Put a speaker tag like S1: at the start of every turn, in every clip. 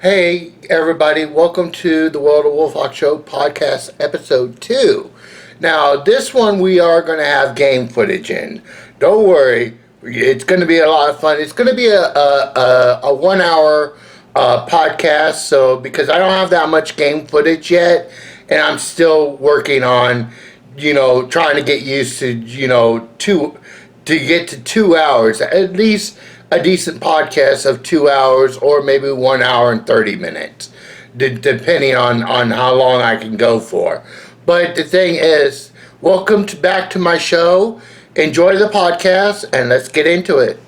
S1: Hey, everybody, welcome to the World of Wolfhawk Show podcast episode 2. Now, this one we are going to have game footage in. Don't worry, it's going to be a lot of fun. It's going to be a 1 hour podcast, so because I don't have that much game footage yet, and I'm still working on, trying to get used to, to get to 2 hours, at least a decent podcast of 2 hours or maybe 1 hour and 30 minutes, depending on how long I can go for. But the thing is, back to my show. Enjoy the podcast and let's get into it.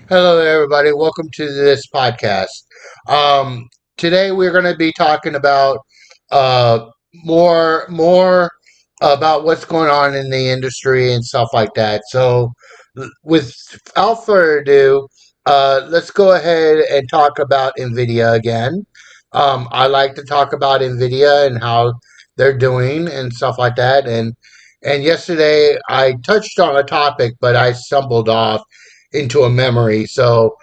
S1: Hello, everybody. Welcome to this podcast. Um, Today, we're going to be talking about more about what's going on in the industry and stuff like that. So, without further ado, let's go ahead and talk about Nvidia again. I like to talk about Nvidia and how they're doing and stuff like that. And yesterday, I touched on a topic, but I stumbled off into a memory. So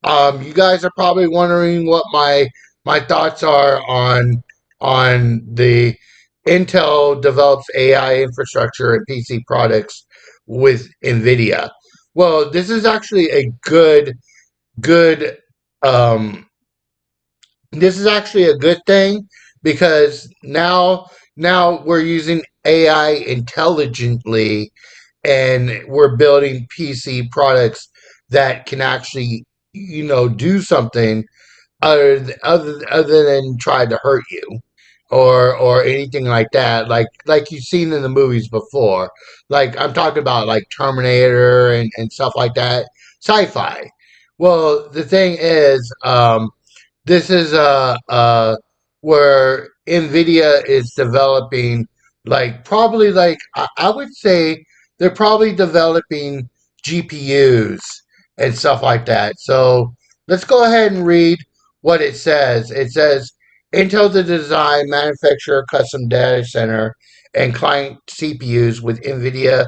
S1: you guys are probably wondering what my thoughts are on the Intel develops AI infrastructure and PC products with NVIDIA. Well, this is actually a good um, this is actually a good thing because now we're using AI intelligently and we're building PC products that can actually, do something other than try to hurt you or anything like that. Like you've seen in the movies before. Like I'm talking about like Terminator and stuff like that. Sci-fi. Well, the thing is, this is where Nvidia is developing probably I would say they're probably developing GPUs and stuff like that. So let's go ahead and read what it says. It says Intel to design, manufacture custom data center and client CPUs with Nvidia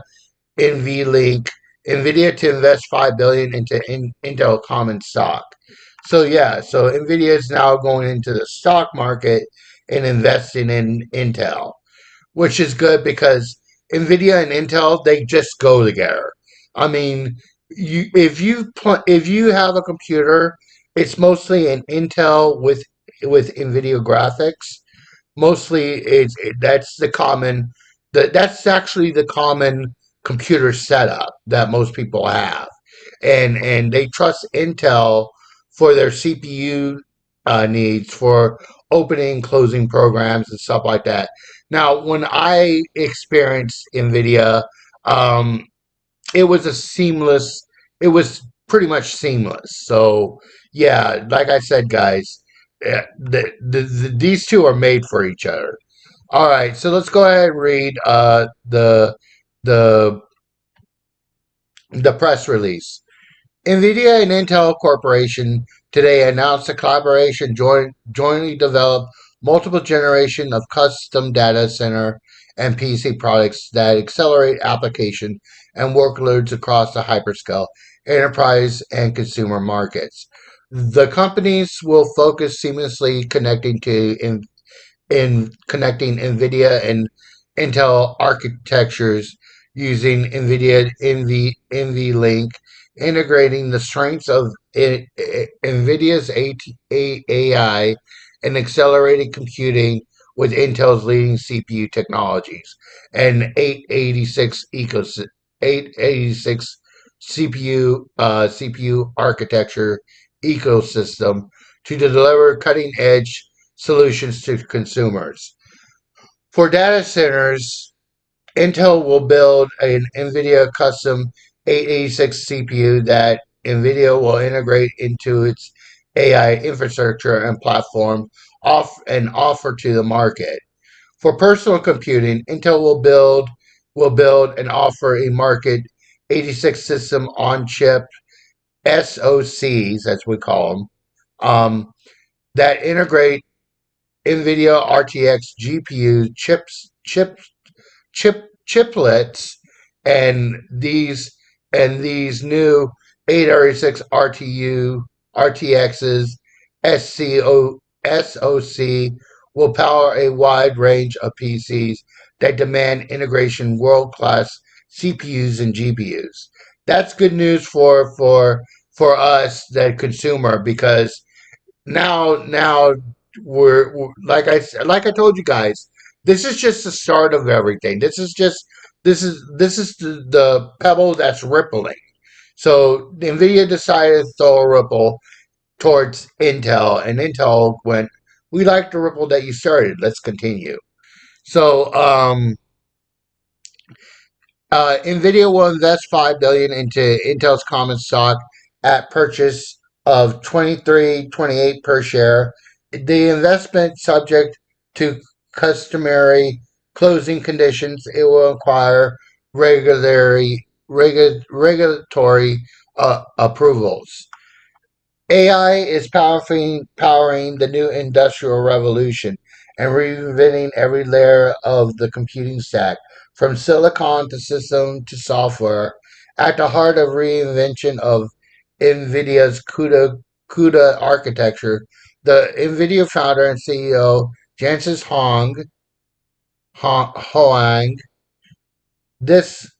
S1: NVLink. Nvidia to invest 5 billion into Intel common stock. So yeah, so Nvidia is now going into the stock market and investing in Intel, which is good because Nvidia and Intel they just go together. I mean, if you have a computer, it's mostly an Intel with Nvidia graphics. Mostly, that's the common that's actually the common computer setup that most people have, and they trust Intel for their CPU needs for opening and closing programs and stuff like that. Now, when I experienced NVIDIA, um, it was a seamless. It was pretty much seamless. So yeah, like I said, guys, these two are made for each other. All right, so let's go ahead and read the the press release. NVIDIA and Intel Corporation today announced a collaboration jointly develop multiple generation of custom data center and PC products that accelerate application and workloads across the hyperscale, enterprise, and consumer markets. The companies will focus seamlessly in connecting NVIDIA and Intel architectures using NVLink, integrating the strengths of NVIDIA's AI and accelerated computing with Intel's leading CPU technologies and 886 CPU architecture ecosystem to deliver cutting edge solutions to consumers. For data centers, Intel will build an NVIDIA custom 886 CPU that NVIDIA will integrate into its AI infrastructure and platform and offer to the market. For personal computing, Intel will build and offer a market 86 system on chip SoCs, as we call them, that integrate NVIDIA RTX GPU chiplets, and these new 886 RTX's SoC will power a wide range of PCs that demand integration world class CPUs and GPUs. That's good news for us, the consumer, because now like I told you guys, this is just the start of everything. This is the pebble that's rippling. So Nvidia decided to throw a ripple towards Intel, and Intel went, "We like the ripple that you started. Let's continue." So Nvidia will invest $5 billion into Intel's common stock at purchase of 23.28 per share. The investment, subject to customary closing conditions, it will require regulatory approvals. AI is powering the new industrial revolution and reinventing every layer of the computing stack, from silicon to system to software. At the heart of reinvention of NVIDIA's CUDA architecture, the NVIDIA founder and CEO, Jensen Hoang, this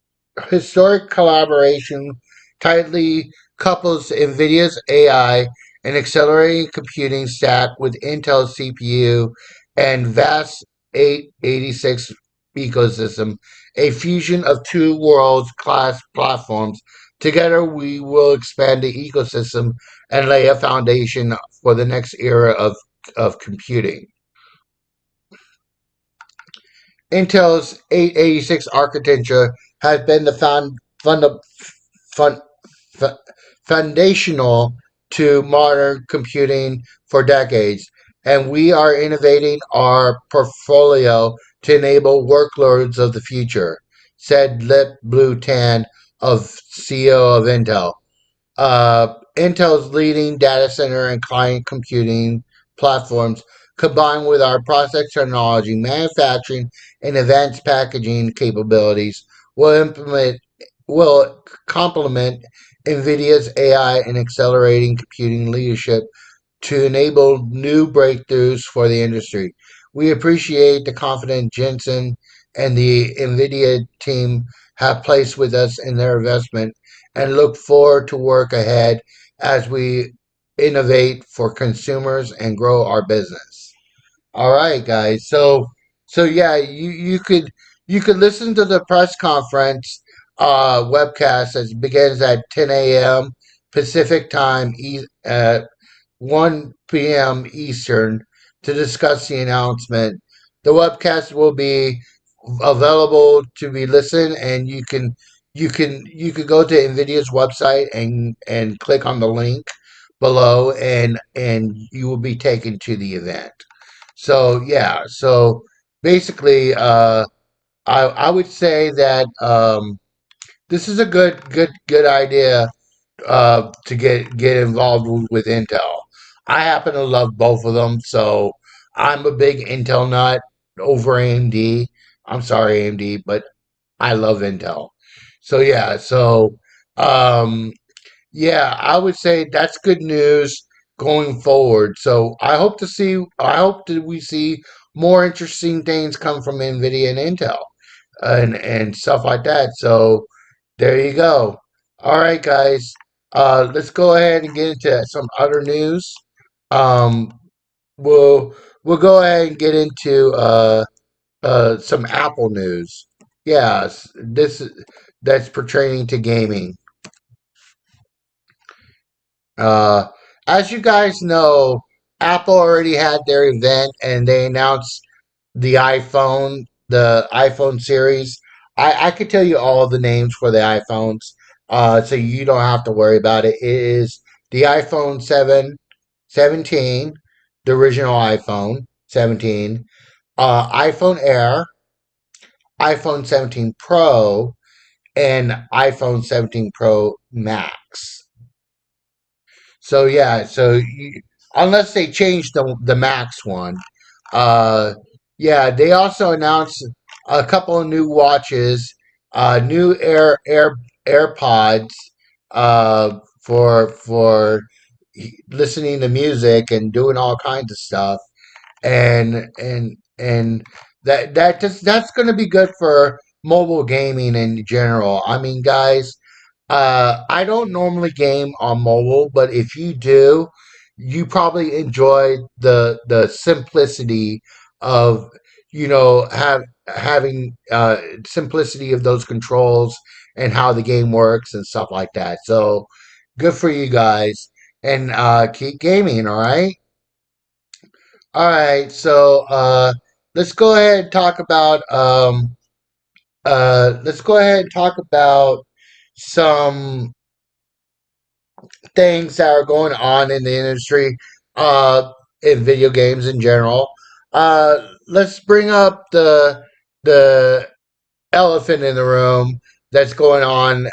S1: historic collaboration tightly couples NVIDIA's AI and accelerating computing stack with Intel's CPU and vast 886 ecosystem, a fusion of two world class platforms. Together, we will expand the ecosystem and lay a foundation for the next era of computing. Intel's 886 architecture has been the fun, f- foundational to modern computing for decades, and we are innovating our portfolio to enable workloads of the future, said Lip Blue Tan, of CEO of Intel. Intel's leading data center and client computing platforms, combined with our process technology, manufacturing, and advanced packaging capabilities, will complement NVIDIA's AI and accelerating computing leadership to enable new breakthroughs for the industry. We appreciate the confidence Jensen and the NVIDIA team have placed with us in their investment and look forward to work ahead as we innovate for consumers and grow our business. All right, guys. So yeah, you could listen to the press conference webcast that begins at 10 a.m. Pacific time, 1 p.m. Eastern, to discuss the announcement. The webcast will be available to be listened, and you could go to Nvidia's website and click on the link below, and you will be taken to the event. So yeah, so basically, I would say that this is a good idea to get involved with Intel. I happen to love both of them, so I'm a big Intel nut over AMD. I'm sorry, AMD, but I love Intel. So yeah, um, yeah, I would say that's good news going forward. So I hope that we see more interesting things come from Nvidia and Intel and stuff like that. So there you go. All right, guys. Let's go ahead and get into some other news. Um, we'll we'll go ahead and get into some Apple news. Yes, that's pertaining to gaming. Uh, as you guys know, Apple already had their event and they announced the iPhone series. I could tell you all the names for the iPhones, so you don't have to worry about it. It is the iPhone 7, 17, the original iPhone 17, iPhone Air, iPhone 17 Pro, and iPhone 17 Pro Max. So yeah, unless they change the Max one, uh, yeah, they also announced a couple of new watches, new AirPods, for listening to music and doing all kinds of stuff, and that's going to be good for mobile gaming in general. I mean, guys, I don't normally game on mobile, but if you do, you probably enjoy the simplicity of having simplicity of those controls and how the game works and stuff like that. So good for you guys, and keep gaming. All right. All right, so let's go ahead and talk about some things that are going on in the industry, in video games in general. Let's bring up the elephant in the room that's going on.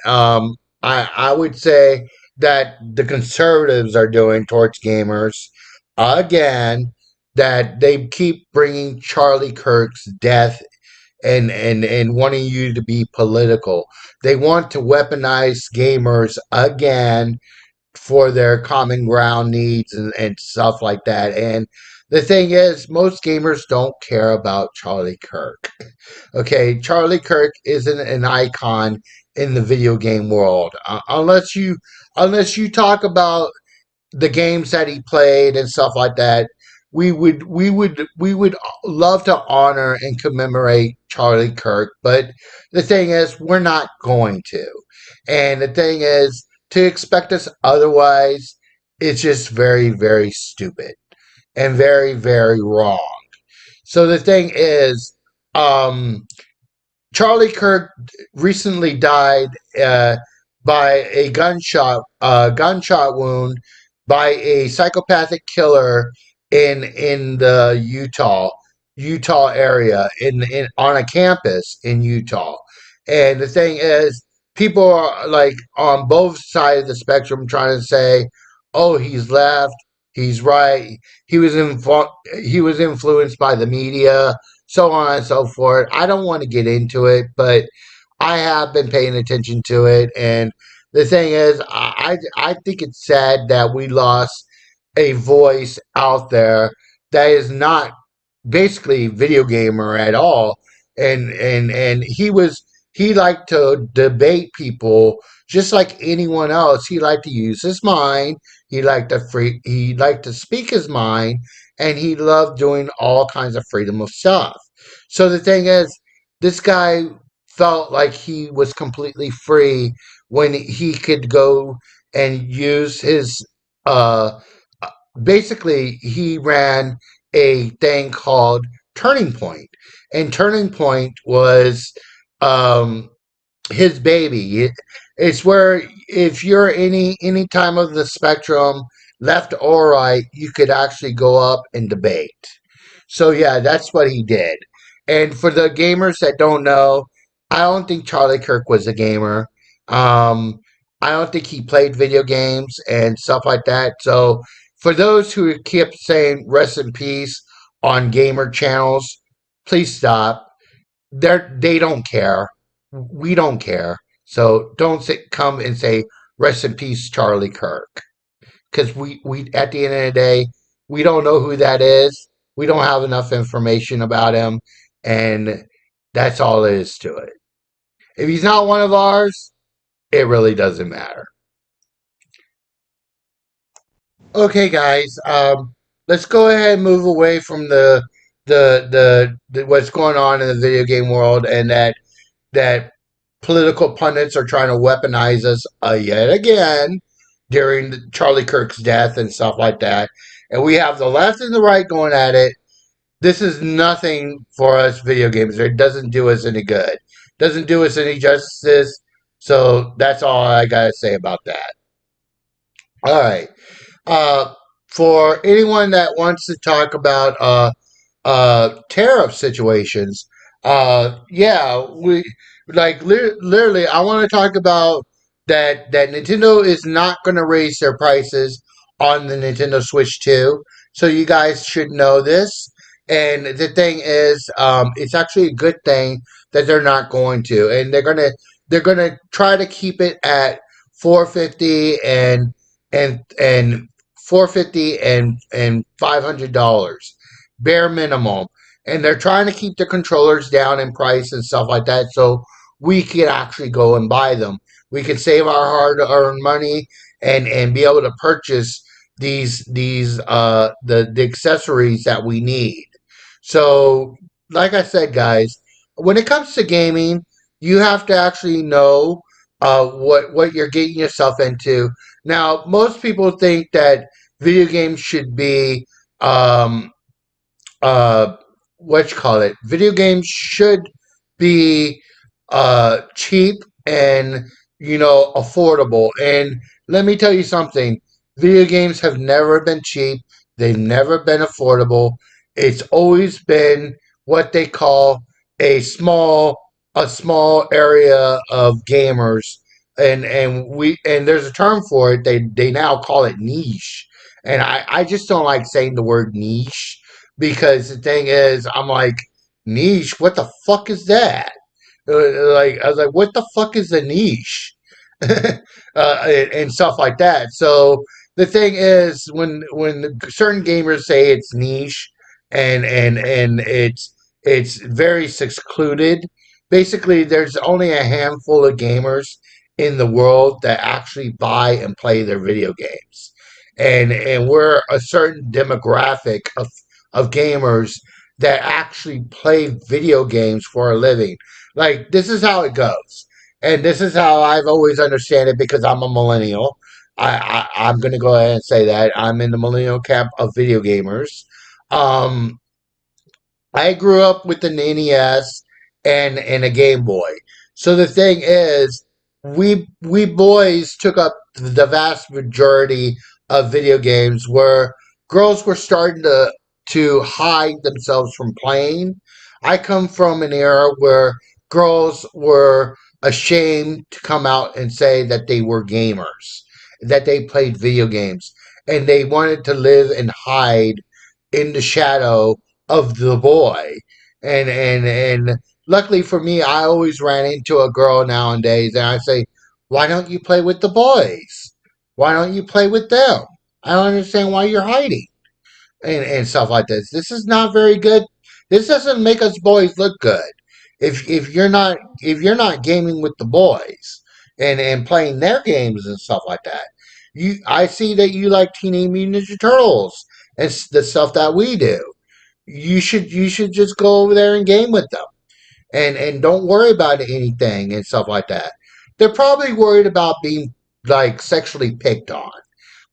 S1: I would say that the conservatives are doing towards gamers again. That they keep bringing Charlie Kirk's death and wanting you to be political. They want to weaponize gamers again for their common ground needs and stuff like that. And the thing is, most gamers don't care about Charlie Kirk. Okay, Charlie Kirk isn't an icon in the video game world, unless you talk about the games that he played and stuff like that. We would love to honor and commemorate Charlie Kirk, but the thing is, we're not going to. And the thing is, to expect us otherwise, it's just very, very stupid and very, very wrong. So the thing is, um, Charlie Kirk recently died by a gunshot wound by a psychopathic killer in the Utah area in on a campus in Utah. And the thing is, people are like on both sides of the spectrum trying to say, "Oh, he's left, he's right, he was influenced by the media." So on and so forth. I don't want to get into it, but I have been paying attention to it, and the thing is, I think it's sad that we lost a voice out there that is not basically video gamer at all, and he liked to debate people just like anyone else. He liked to use his mind. He liked to speak his mind, and he loved doing all kinds of freedom of stuff. So the thing is, this guy felt like he was completely free when he could go and use his uh basically he ran a thing called Turning Point, and Turning Point was um his baby. It's where if you're any time of the spectrum, left or right, you could actually go up and debate. So yeah, that's what he did. And for the gamers that don't know, I don't think Charlie Kirk was a gamer. Um, I don't think he played video games and stuff like that. So for those who keep saying "rest in peace" on gamer channels, please stop. They don't care. We don't care. So don't come and say "rest in peace, Charlie Kirk," because we at the end of the day, we don't know who that is. We don't have enough information about him, and that's all there is to it. If he's not one of ours, it really doesn't matter. Okay, guys, let's go ahead and move away from the what's going on in the video game world, and that political pundits are trying to weaponize us yet again during Charlie Kirk's death and stuff like that. And we have the left and the right going at it. This is nothing for us video gamers. It doesn't do us any good. Doesn't do us any justice. So that's all I gotta say about that. All right. Uh, for anyone that wants to talk about tariff situations, yeah, we literally. I want to talk about that Nintendo is not going to raise their prices on the Nintendo Switch 2. So you guys should know this. And the thing is, it's actually a good thing that they're not going to, and they're gonna try to keep it at 450 and $450 and $500 bare minimum, and they're trying to keep the controllers down in price and stuff like that, so we can actually go and buy them. We can save our hard-earned money and be able to purchase the accessories that we need. So, like I said, guys, when it comes to gaming, you have to actually know what you're getting yourself into. Now, most people think that video games should be um, uh, what you call it. Video games should be cheap and affordable. And let me tell you something: video games have never been cheap. They've never been affordable. It's always been what they call a small a small area of gamers. And there's a term for it. They now call it niche. And I just don't like saying the word niche because the thing is, I'm like, niche, what the fuck is that? Like, I was like, what the fuck is a niche? And stuff like that. So the thing is, when certain gamers say it's niche and it's very secluded, basically there's only a handful of gamers in the world that actually buy and play their video games. And we're a certain demographic of gamers that actually play video games for a living. Like, this is how it goes. And this is how I've always understand it because I'm a millennial. I'm going to go ahead and say that. I'm in the millennial camp of video gamers. Um, I grew up with an NES and a Game Boy. So the thing is, we boys took up the vast majority of video games where girls were starting to hide themselves from playing. I come from an era where girls were ashamed to come out and say that they were gamers, that they played video games, and they wanted to live and hide in the shadow of the boy. And luckily for me, I always ran into a girl nowadays, and I say, "Why don't you play with the boys? Why don't you play with them? I don't understand why you're hiding." And stuff like this. This is not very good. This doesn't make us boys look good. If you're not gaming with the boys and playing their games and stuff like that, I see that you like Teenage Mutant Ninja Turtles and the stuff that we do. You should just go over there and game with them and don't worry about anything and stuff like that. They're probably worried about being like sexually picked on.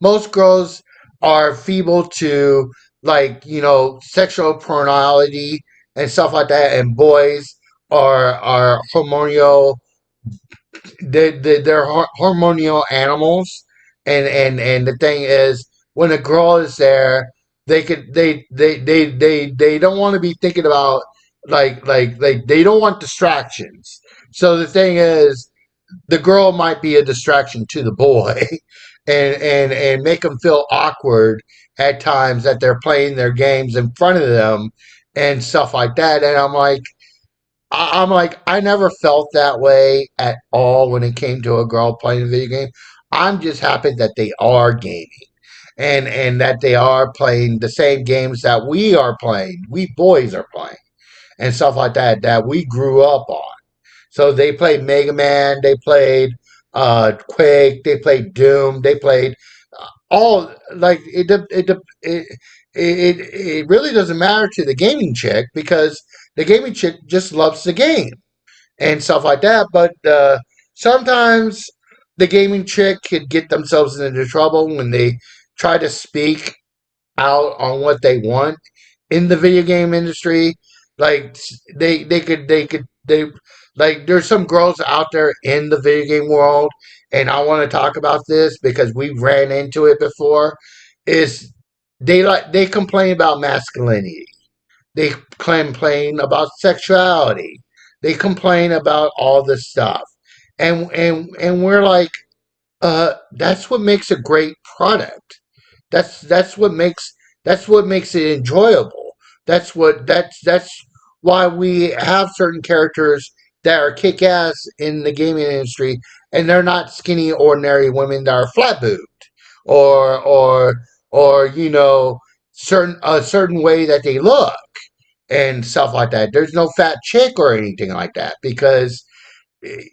S1: Most girls are feeble to sexual pornality and stuff like that, and boys are hormonal. They're hormonal animals, and the thing is, when a girl is there, they don't want to be thinking about like they don't want distractions. So the thing is, the girl might be a distraction to the boy, and make them feel awkward at times that they're playing their games in front of them and stuff like that. And I'm like, I never felt that way at all when it came to a girl playing a video game. I'm just happy that they are gaming and that they are playing the same games that we are playing, we boys are playing, and stuff like that we grew up on. So they played Mega Man, they played Quake, they played Doom, they played all like it really doesn't matter to the gaming chick because the gaming chick just loves the game and stuff like that. But sometimes the gaming chick could get themselves into trouble when they try to speak out on what they want in the video game industry. Like they like there's some girls out there in the video game world, and I want to talk about this because we ran into it before. Is they complain about masculinity, they complain about sexuality. They complain about all this stuff. And we're like, that's what makes a great product. That's what makes it enjoyable. That's why we have certain characters that are kick ass in the gaming industry and they're not skinny ordinary women that are flat boobed or or certain a certain way that they look and stuff like that. There's no fat chick or anything like that because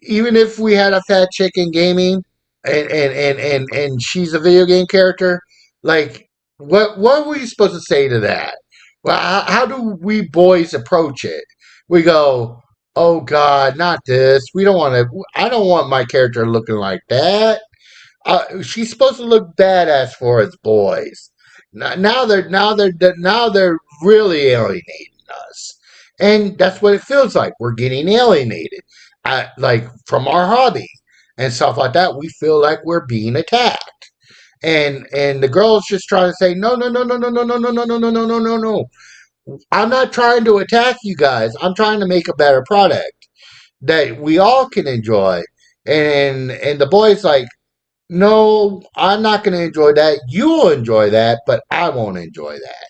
S1: even if we had a fat chick in gaming and she's a video game character, like what were you supposed to say to that? Well, how do we boys approach it? We go, oh God, not this. We don't want to. I don't want my character looking like that. She's supposed to look badass for us boys. Now they're really alienating us, and that's what it feels like. We're getting alienated, like from our hobby and stuff like that. We feel like we're being attacked, and the girl's just trying to say no, no, no, no, no, no, no, no, no, no, no, no, no, no, no. I'm not trying to attack you guys. I'm trying to make a better product that we all can enjoy. And the boy's like, no, I'm not going to enjoy that. You'll enjoy that, but I won't enjoy that.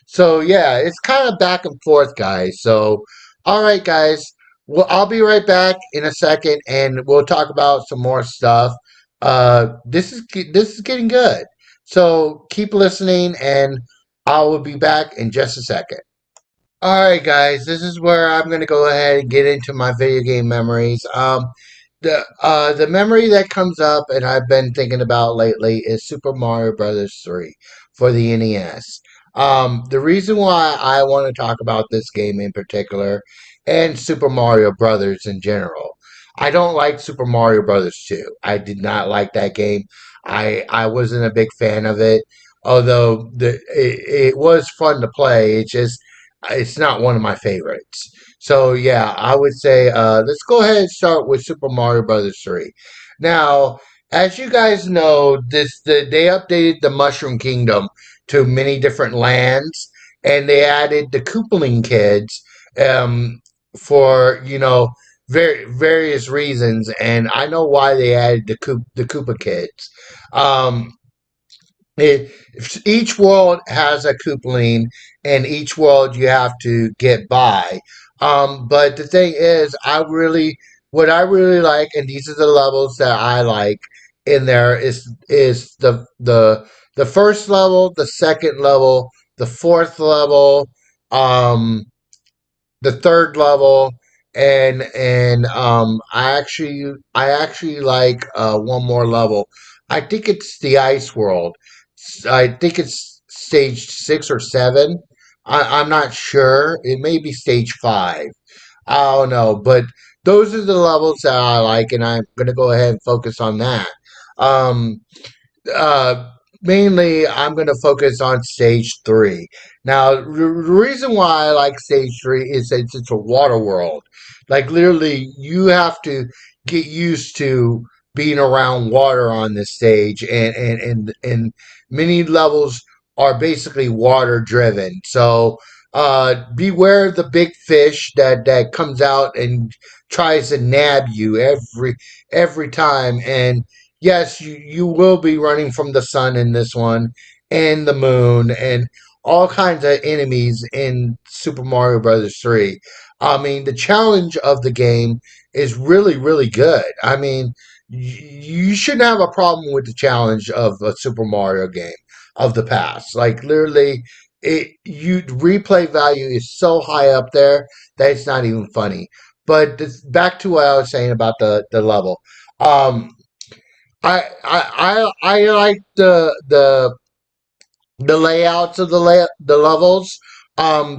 S1: So yeah, it's kind of back and forth, guys. So, all right, guys. Well, I'll be right back in a second, and we'll talk about some more stuff. This is getting good. So keep listening, and I will be back in just a second. All right, guys, this is where I'm going to go ahead and get into my video game memories. The memory that comes up and I've been thinking about lately is Super Mario Brothers 3 for the NES. The reason why I want to talk about this game in particular and Super Mario Brothers in general, I don't like Super Mario Brothers 2. I did not like that game. I wasn't a big fan of it, although it was fun to play. It's not one of my favorites. So yeah, I would say let's go ahead and start with Super Mario Brothers 3. Now, as you guys know, they updated the Mushroom Kingdom to many different lands, and they added the Koopaling kids um, for various reasons, and I know why they added the Koopa kids. Um, it, each world has a Koopaling, and each world you have to get by. But the thing is, what I really like, and these are the levels that I like in there is the first level, the second level, the fourth level, um, the third level, and I actually like one more level. I think it's the ice world. I think it's stage 6 or 7. I'm not sure. It may be stage 5. I don't know, but those are the levels that I like, and I'm gonna go ahead and focus on that. Um, uh, Mainly, I'm going to focus on stage 3. Now, the reason why I like stage 3 is that it's a water world. Like, literally, you have to get used to being around water on this stage, and many levels are basically water driven. So, beware the big fish that comes out and tries to nab you every time. And yes, you will be running from the sun in this one, and the moon, and all kinds of enemies in Super Mario Brothers 3. I mean, the challenge of the game is really, really good. I mean, you shouldn't have a problem with the challenge of a Super Mario game of the past. Like literally, replay value is so high up there that it's not even funny. But back to what I was saying about the level. Um, I like the layouts of the levels.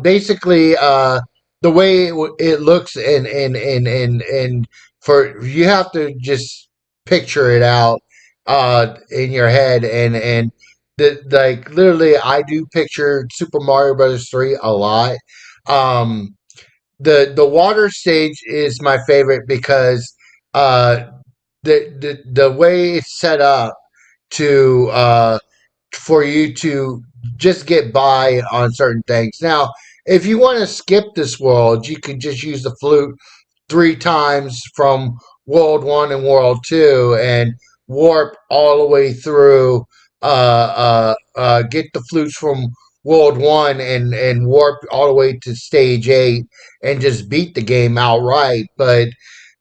S1: Basically, the way it looks and for you have to just picture it out in your head and like literally I do picture Super Mario Brothers 3 a lot. Um, the water stage is my favorite because uh the way it's set up to for you to just get by on certain things. Now, if you want to skip this world, you can just use the flute 3 times from World One and World Two and warp all the way through. Get the flutes from World One and warp all the way to Stage 8 and just beat the game outright. But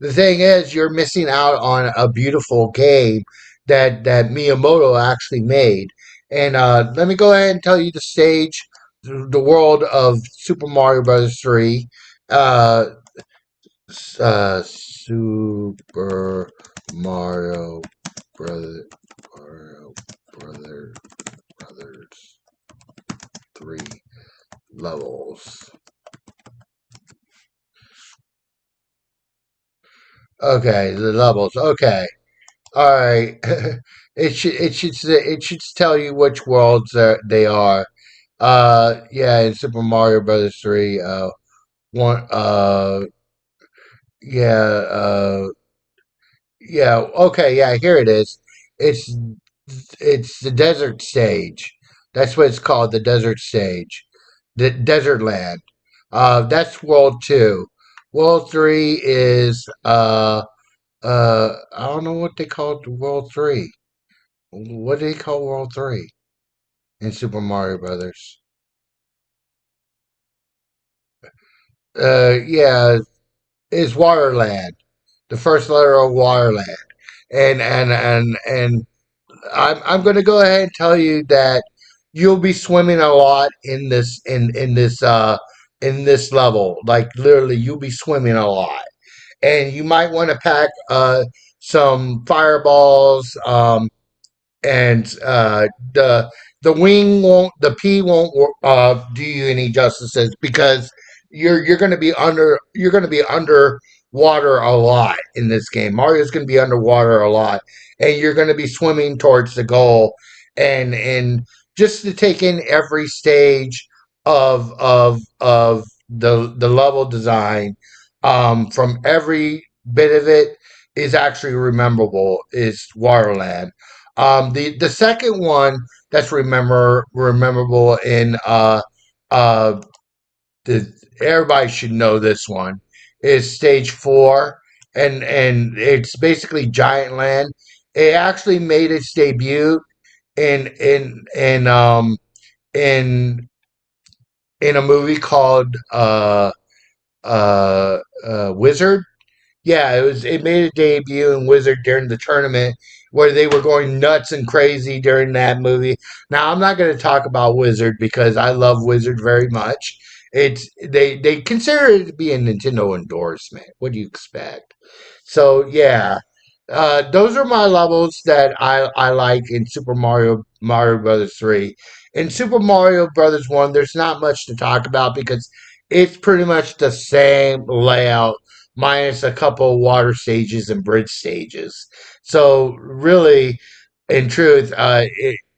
S1: the thing is, you're missing out on a beautiful game that Miyamoto actually made. And let me go ahead and tell you the stage, the world of Super Mario Brothers 3. Uh, Super Mario Brother, Mario Brother, Brothers 3 levels. Okay, the levels. Okay, all right. It should tell you which worlds they are. Yeah, in Super Mario Brothers 3. One. Yeah. Yeah. Okay. Yeah. Here it is. It's it's the desert stage. That's what it's called. The desert stage. The desert land. That's world two. World three is I don't know what they call world three. What do they call world three in Super Mario Brothers? Yeah, is Waterland. The first letter of Waterland. And I'm going to go ahead and tell you that you'll be swimming a lot in this level. Like literally, you'll be swimming a lot, and you might want to pack some fireballs. And the wing won't, the P won't do you any justices because you're going to be under water a lot in this game. Mario's going to be underwater a lot, and you're going to be swimming towards the goal, and just to take in every stage of the level design, from every bit of it is actually rememberable is Waterland. The second one that's rememberable in uh the everybody should know this one is stage four, and it's basically Giant Land. It actually made its debut in in in um in in a movie called Wizard. Yeah, it made a debut in Wizard during the tournament where they were going nuts and crazy during that movie. Now I'm not going to talk about Wizard because I love Wizard very much. They consider it to be a Nintendo endorsement. What do you expect? So yeah, those are my levels that I like in Mario Brothers 3. In Super Mario Brothers 1, there's not much to talk about because it's pretty much the same layout minus a couple water stages and bridge stages. So really, in truth,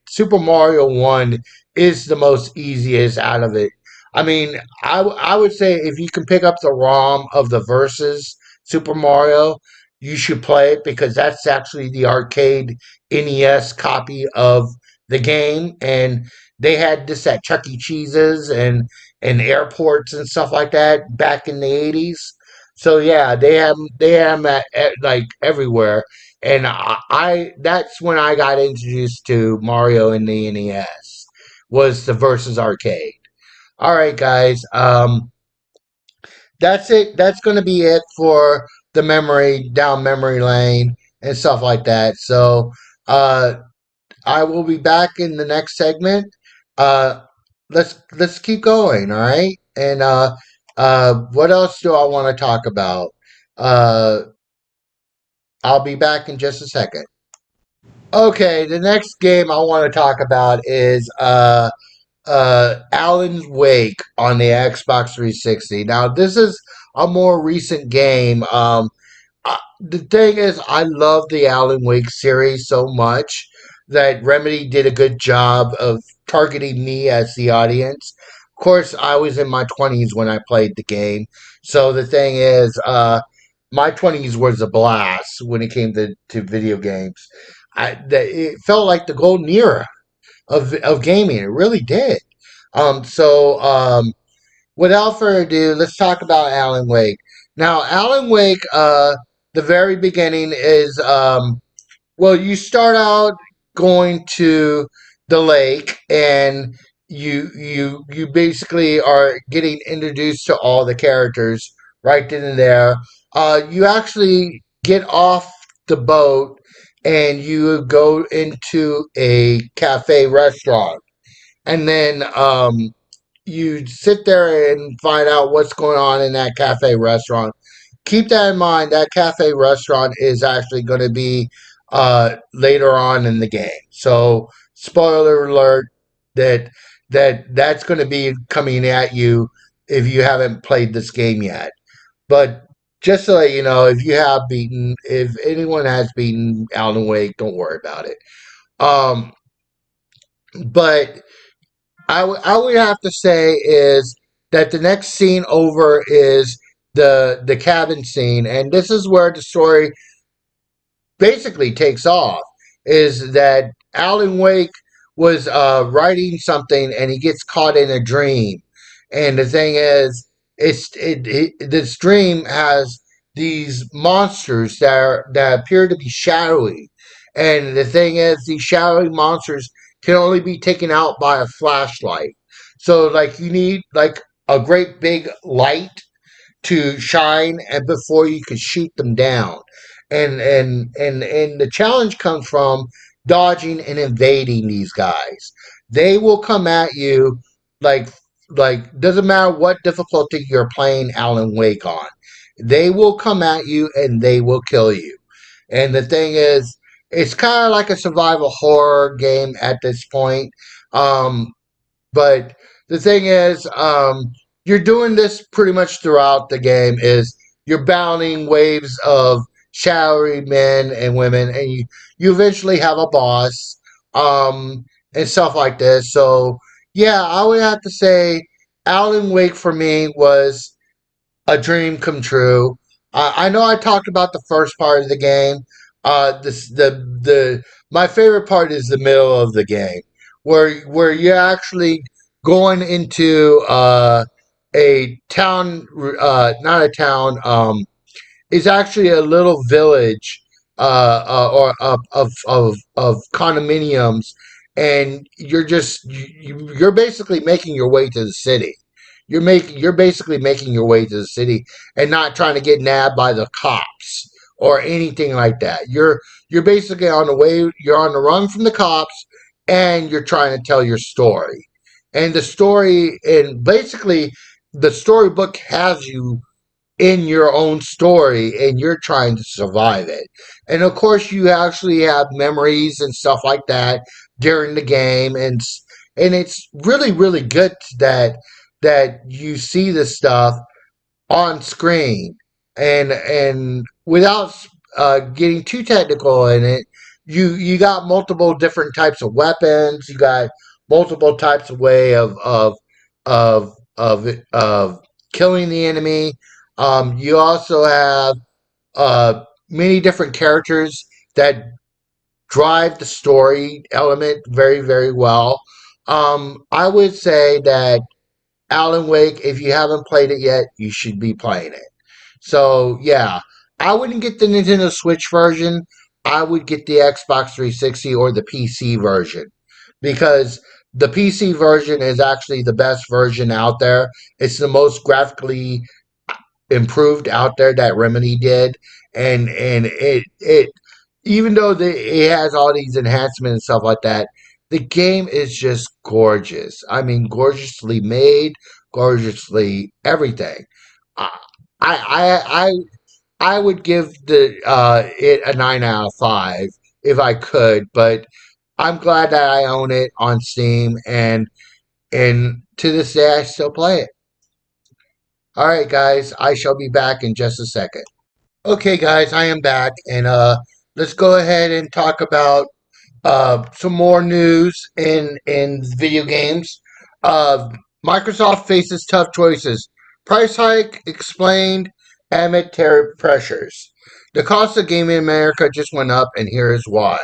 S1: Super Mario 1 is the most easiest out of it. I mean, I would say if you can pick up the ROM of the Versus Super Mario, you should play it because that's actually the arcade NES copy of the game, and they had this at Chuck E. Cheese's and airports and stuff like that back in the 80s. So yeah, they have 'em at like everywhere, and I that's when I got introduced to Mario in the NES was the Versus Arcade. All right, guys. That's it. That's going to be it for the memory lane and stuff like that. So, uh, I will be back in the next segment. Uh, let's keep going. All right. And what else do I want to talk about? Uh, I'll be back in just a second. Okay. The next game I want to talk about is Alan's Wake on the Xbox 360. Now, this is a more recent game. The thing is, I love the Alan Wake series so much that Remedy did a good job of targeting me as the audience. Of course, I was in my 20s when I played the game. So the thing is, my 20s was a blast when it came to video games. It felt like the golden era of gaming. It really did. So without further ado, let's talk about Alan Wake. Now, Alan Wake, the very beginning is well, you start out going to the lake, and you basically are getting introduced to all the characters right then and there. You actually get off the boat and you go into a cafe restaurant, and then you sit there and find out what's going on in that cafe restaurant. Keep that in mind. That cafe restaurant is actually going to be later on in the game. So, spoiler alert that that's going to be coming at you if you haven't played this game yet. But just to let you know, if anyone has beaten Alan Wake, don't worry about it. Um, but I would have to say is that the next scene over is the cabin scene, and this is where the story basically takes off. Is that Alan Wake was writing something and he gets caught in a dream, and the thing is, this dream has these monsters that appear to be shadowy, and the thing is, these shadowy monsters can only be taken out by a flashlight. So, like, you need like a great big light to shine and before you can shoot them down. And the challenge comes from dodging and evading these guys. They will come at you like doesn't matter what difficulty you're playing Alan Wake on. They will come at you and they will kill you. And the thing is, it's kind of like a survival horror game at this point. Um, but the thing is, you're doing this pretty much throughout the game. Is you're battling waves of shadowy men and women, and you eventually have a boss, um, and stuff like this. So yeah, I would have to say, Alan Wake for me was a dream come true. I know I talked about the first part of the game. This the My favorite part is the middle of the game, where you're actually going into a town, not a town. Is actually a little village or of condominiums, and you're basically making your way to the city. You're basically making your way to the city and not trying to get nabbed by the cops or anything like that. You're basically on the way. You're on the run from the cops, and you're trying to tell your story. And the story, and basically, the storybook has you in your own story and you're trying to survive it. And of course you actually have memories and stuff like that during the game, and it's really good that you see this stuff on screen, and without getting too technical in it, you got multiple different types of weapons. You got multiple types of way of killing the enemy. You also have many different characters that drive the story element very well. I would say that Alan Wake, if you haven't played it yet, you should be playing it. So yeah, I wouldn't get the Nintendo Switch version. I would get the Xbox 360 or the PC version, because the PC version is actually the best version out there. It's the most graphically improved out there that Remedy did, and it even though it has all these enhancements and stuff like that, the game is just gorgeous. I mean, gorgeously made, gorgeously everything. I I I would give the it a 9 out of 5 if I could, but I'm glad that I own it on Steam, and to this day I still play it. All right, guys, I shall be back in just a second. Okay, guys, I am back, and let's go ahead and talk about some more news in video games. Uh, Microsoft faces tough choices. Price hike explained amid tariff pressures. The cost of gaming in America just went up, and here is why.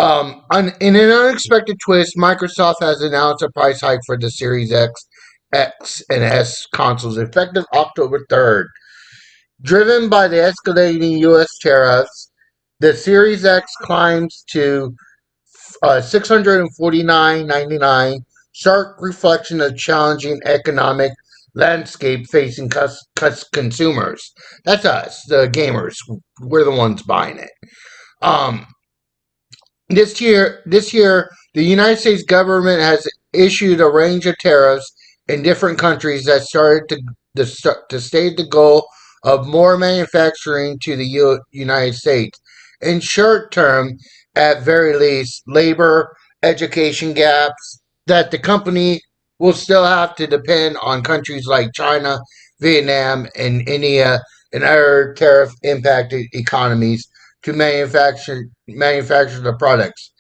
S1: In an unexpected twist, Microsoft has announced a price hike for the Series X, and S consoles effective October 3rd. Driven by the escalating U.S. tariffs, the Series X climbs to $649.99, stark reflection of challenging economic landscape facing consumers. That's us, the gamers. We're the ones buying it. Um, this year, the United States government has issued a range of tariffs in different countries that started to state the goal of more manufacturing to the United States. In short term, at very least, labor, education gaps that the company will still have to depend on countries like China, Vietnam, and India and other tariff impacted economies to manufacture the products.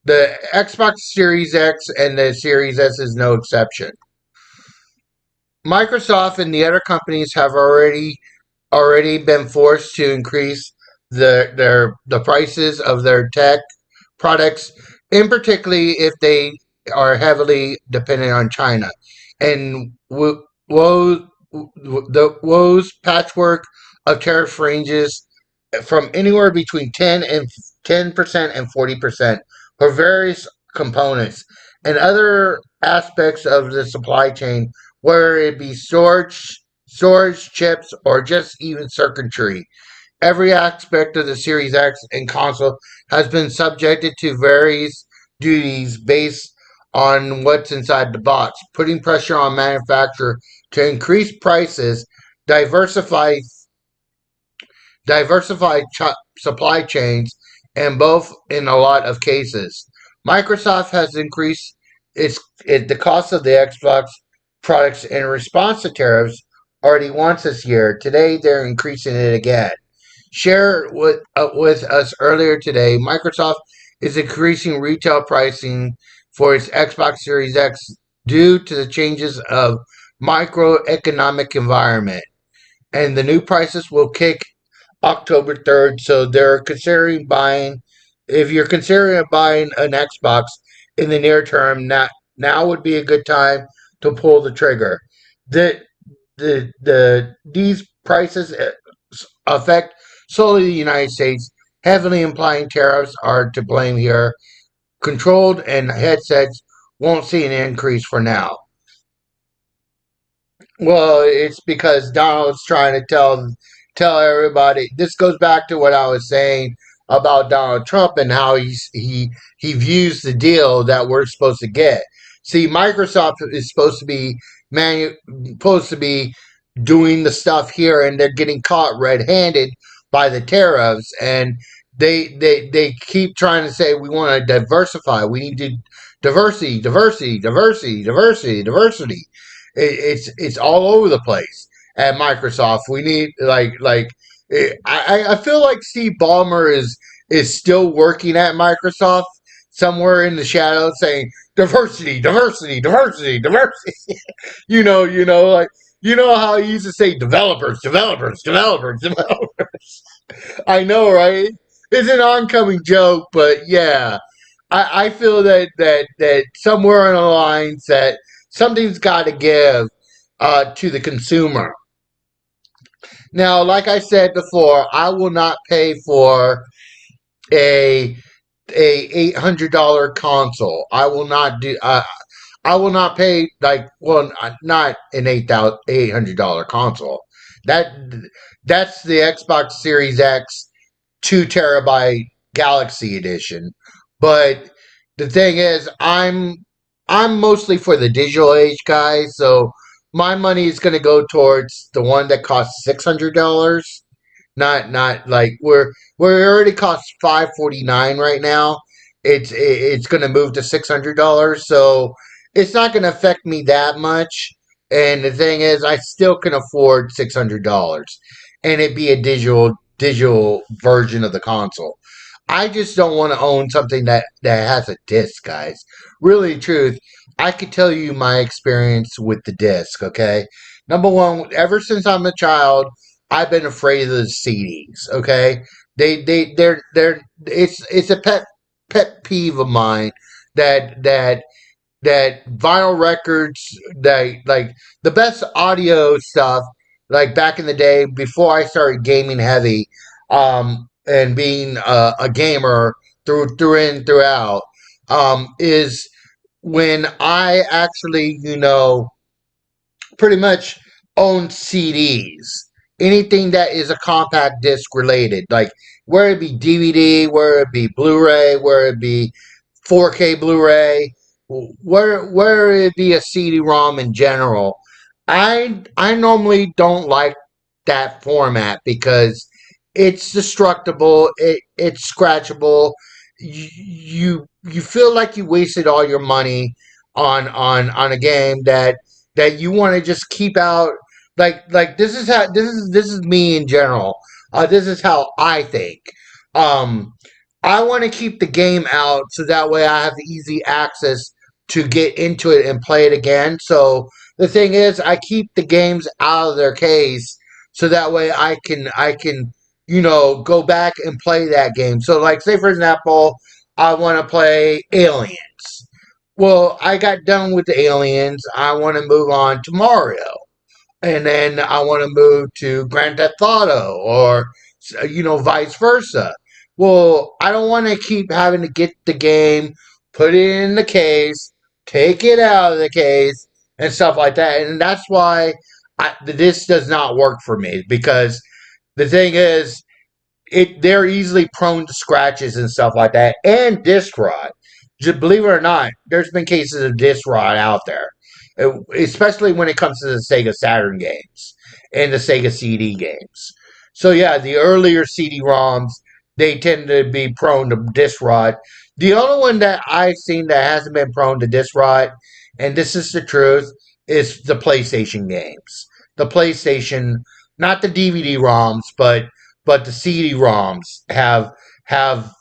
S1: The Xbox Series X and the Series S is no exception. Microsoft and the other companies have already been forced to increase the prices of their tech products, in particularly if they are heavily dependent on China. And the woes patchwork of tariff ranges from anywhere between 10% and 40% for various components and other aspects of the supply chain, whether it be storage chips, or just even circuitry. Every aspect of the Series X and console has been subjected to various duties based on what's inside the box, putting pressure on manufacturer to increase prices, diversify diversified supply chains, and both in a lot of cases. Microsoft has increased the cost of the Xbox products in response to tariffs already once this year. Today, they're increasing it again. Share with us earlier today, Microsoft is increasing retail pricing for its Xbox Series X due to the changes of microeconomic environment, and the new prices will kick October 3rd. So they're considering buying, if you're considering buying an Xbox in the near term, now would be a good time to pull the trigger. The these prices affect solely the United States, heavily implying tariffs are to blame here. Controlled and headsets won't see an increase for now. Well, it's because Donald's trying to tell everybody. This goes back to what I was saying about Donald Trump and how he views the deal that we're supposed to get. See, Microsoft is supposed to be doing the stuff here, and they're getting caught red-handed by the tariffs, and they keep trying to say we want to diversify. We need to diversity. It's all over the place at Microsoft. We need I feel like Steve Ballmer is still working at Microsoft somewhere in the shadows saying diversity. Like how he used to say developers. I know, right? It's an oncoming joke, but yeah, I feel that somewhere on the lines that something's got to give to the consumer. Now, like I said before, I will not pay for a $800 console. I will not do. I will not pay not an $800 console. That that's the Xbox Series X 2 terabyte Galaxy Edition. But the thing is, I'm mostly for the digital age guy, so my money is going to go towards the one that costs $600. Not like we're already costs $549 right now. It's going to move to $600, so it's not going to affect me that much. And the thing is, I still can afford $600, and it'd be a digital version of the console. I just don't want to own something that has a disc, guys. Really, truth, I could tell you my experience with the disc. Okay, number one, ever since I'm a child, I've been afraid of the CDs. Okay, they're it's a pet peeve of mine that vinyl records, that like the best audio stuff, like back in the day before I started gaming heavy, and being a gamer through and throughout, is when I actually pretty much own CDs. Anything that is a compact disc related, like where it be DVD, where it be Blu-ray, where it be 4K Blu-ray, where it be a CD-ROM in general. I normally don't like that format because it's destructible, it's scratchable. You feel like you wasted all your money on a game that you want to just keep out. Like this is me in general. This is how I think. Um, I want to keep the game out so that way I have easy access to get into it and play it again. So the thing is, I keep the games out of their case so that way I can go back and play that game. So like say for example, I want to play Aliens. Well, I got done with the Aliens. I want to move on to Mario, and then I want to move to Grand Theft Auto, or vice versa. Well, I don't want to keep having to get the game, put it in the case, take it out of the case, and stuff like that. And that's why this does not work for me, because the thing is, they're easily prone to scratches and stuff like that, and disc rot. Just believe it or not, there's been cases of disc rot out there, especially when it comes to the Sega Saturn games and the Sega CD games. So yeah, the earlier CD-ROMs, they tend to be prone to disc rot. The only one that I've seen that hasn't been prone to disc rot, and this is the truth, is the PlayStation games. The PlayStation, not the DVD ROMs, but the CD-ROMs have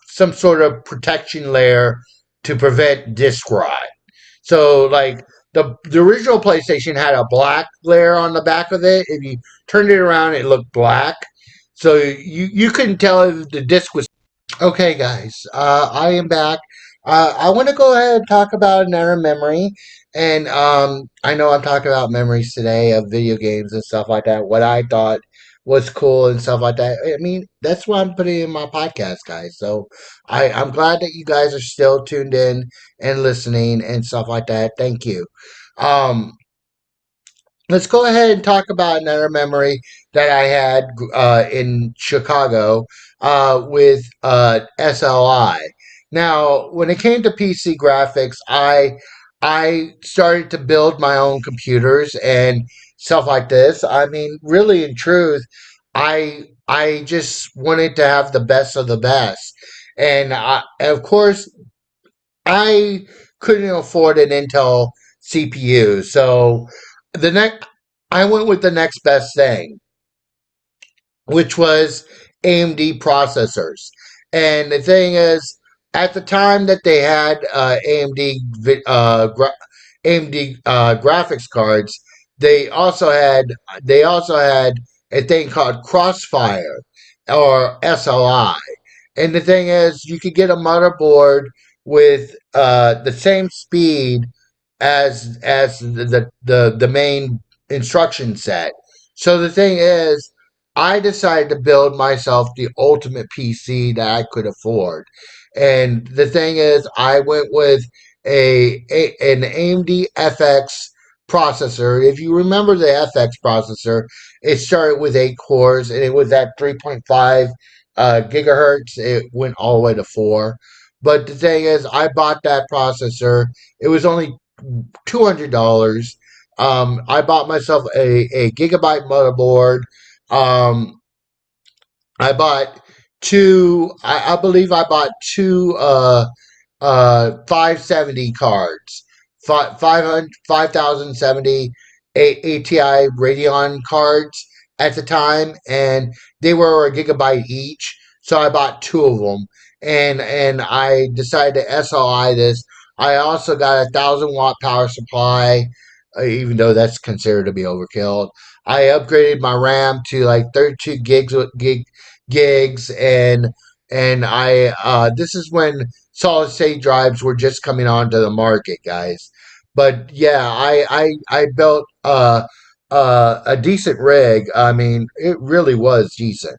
S1: some sort of protection layer to prevent disk rot. So like the original PlayStation had a black layer on the back of it. If you turned it around, it looked black. So you couldn't tell if the disc was. Okay, guys, I am back. I want to go ahead and talk about another memory. And I know I'm talking about memories today of video games and stuff like that, what I thought was cool and stuff like that. I mean, that's why I'm putting in my podcast, guys. So I'm glad that you guys are still tuned in and listening and stuff like that. Thank you. Um, let's go ahead and talk about another memory that I had in Chicago with SLI. Now, when it came to PC graphics, I started to build my own computers and stuff like this. I mean, really, in truth, I just wanted to have the best of the best, and of course, I couldn't afford an Intel CPU, so the next I went with the next best thing, which was AMD processors. And the thing is, at the time that they had AMD graphics cards, they also had they also had a thing called Crossfire or SLI. And the thing is, you could get a motherboard with the same speed as the main instruction set. So the thing is, I decided to build myself the ultimate PC that I could afford. And the thing is, I went with an AMD FX processor. If you remember the FX processor, it started with 8 cores and it was at 3.5 gigahertz. It went all the way to 4. But the thing is, I bought that processor. It was only $200. I bought myself a gigabyte motherboard. Um, I bought two. I believe I bought two 570 cards, 5070 ATI Radeon cards at the time, and they were a gigabyte each. So I bought two of them, and I decided to SLI this. I also got 1,000 watt power supply, even though that's considered to be overkill. I upgraded my RAM to like 32 gigs, and I this is when solid state drives were just coming onto the market, guys. But yeah, I built a decent rig. I mean, it really was decent,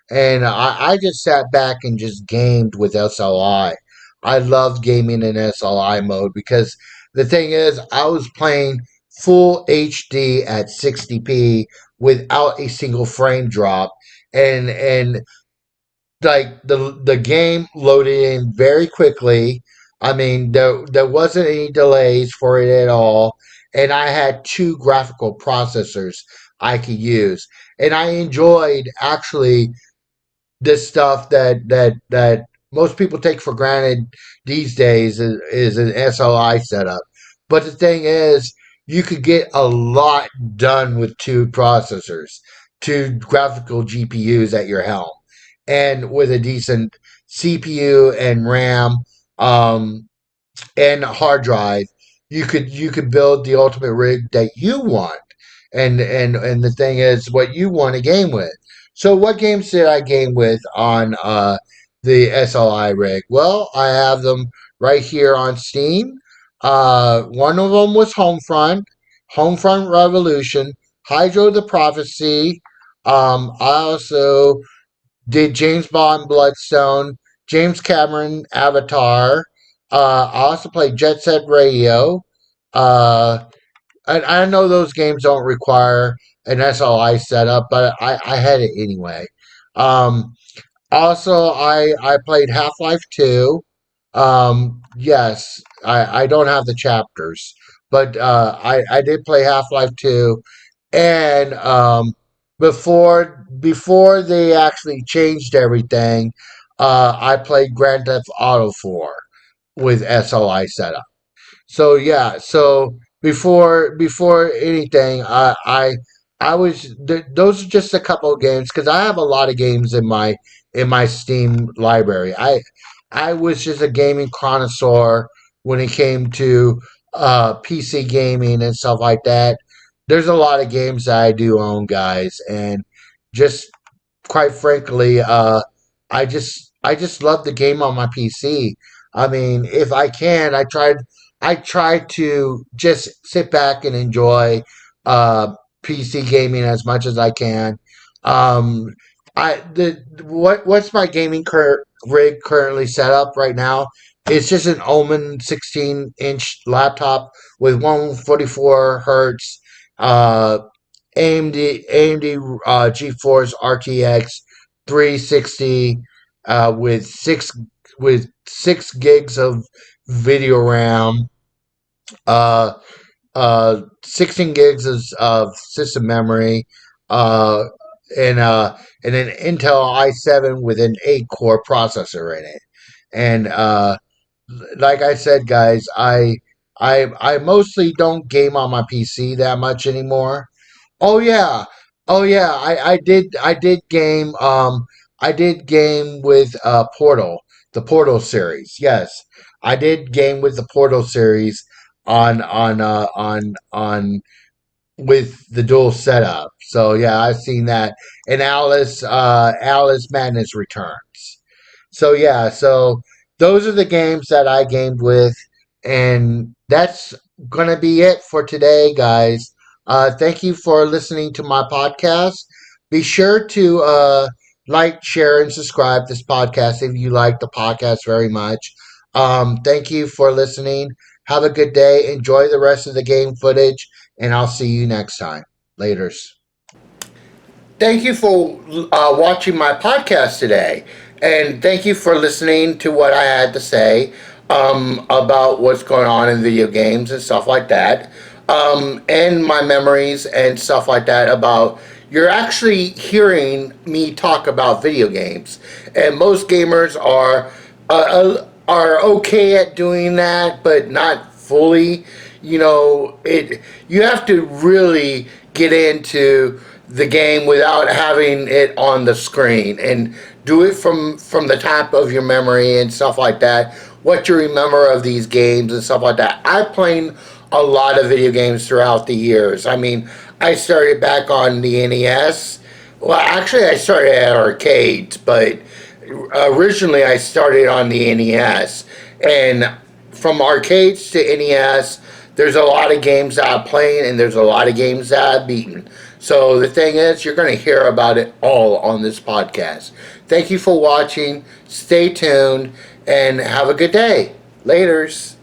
S1: and I just sat back and just gamed with SLI. I loved gaming in SLI mode because the thing is, I was playing full HD at 60p without a single frame drop, and like the game loaded in very quickly. I mean, there wasn't any delays for it at all, and I had two graphical processors I could use, and I enjoyed actually this stuff that most people take for granted these days is an SLI setup. But the thing is, you could get a lot done with two processors, two graphical GPUs at your helm, and with a decent CPU and RAM. Um, and a hard drive, you could build the ultimate rig that you want. And the thing is what you want to game with. So what games did I game with on the SLI rig? Well, I have them right here on Steam. One of them was Homefront Revolution, Hydro the Prophecy. I also did James Bond Bloodstone, James Cameron Avatar. I also played Jet Set Radio. Uh, I know those games don't require an SLI setup, but I had it anyway. Um, Also, I played Half Life 2. Yes, I don't have the chapters, but I did play Half Life 2. And before they actually changed everything, I played Grand Theft Auto 4 with SLI setup. So yeah, so before anything, I was those are just a couple of games because I have a lot of games in my Steam library. I was just a gaming connoisseur when it came to PC gaming and stuff like that. There's a lot of games that I do own, guys, and just quite frankly, I just love the game on my PC. I mean, if I can, I try to just sit back and enjoy PC gaming as much as I can. Um, what's my rig currently set up right now? It's just an Omen 16-inch laptop with 144 hertz AMD GeForce RTX 360 with six gigs of video RAM, uh, 16 gigs of system memory, uh, and uh, and an Intel i7 with an 8 core processor in it. And like I said, guys, I mostly don't game on my PC that much anymore. Oh yeah. Oh yeah. I did game with Portal, the Portal series. Yes. I did game with the Portal series on with the dual setup. So yeah, I've seen that. And Alice Madness Returns. So yeah, so those are the games that I gamed with, and that's gonna be it for today, guys. Thank you for listening to my podcast. Be sure to like, share, and subscribe this podcast if you like the podcast very much. Thank you for listening. Have a good day. Enjoy the rest of the game footage, and I'll see you next time. Laters. Thank you for watching my podcast today. And thank you for listening to what I had to say about what's going on in video games and stuff like that. And my memories and stuff like that about you're actually hearing me talk about video games. And most gamers are okay at doing that, but not fully. You have to really get into the game without having it on the screen and do it from the top of your memory and stuff like that, what you remember of these games and stuff like that. I played a lot of video games throughout the years. I mean, I started back on the NES. Well, actually I started at arcades, but originally I started on the NES. And from arcades to NES, there's a lot of games that I'm playing and there's a lot of games that I've beaten. So the thing is, you're going to hear about it all on this podcast. Thank you for watching. Stay tuned and have a good day. Laters.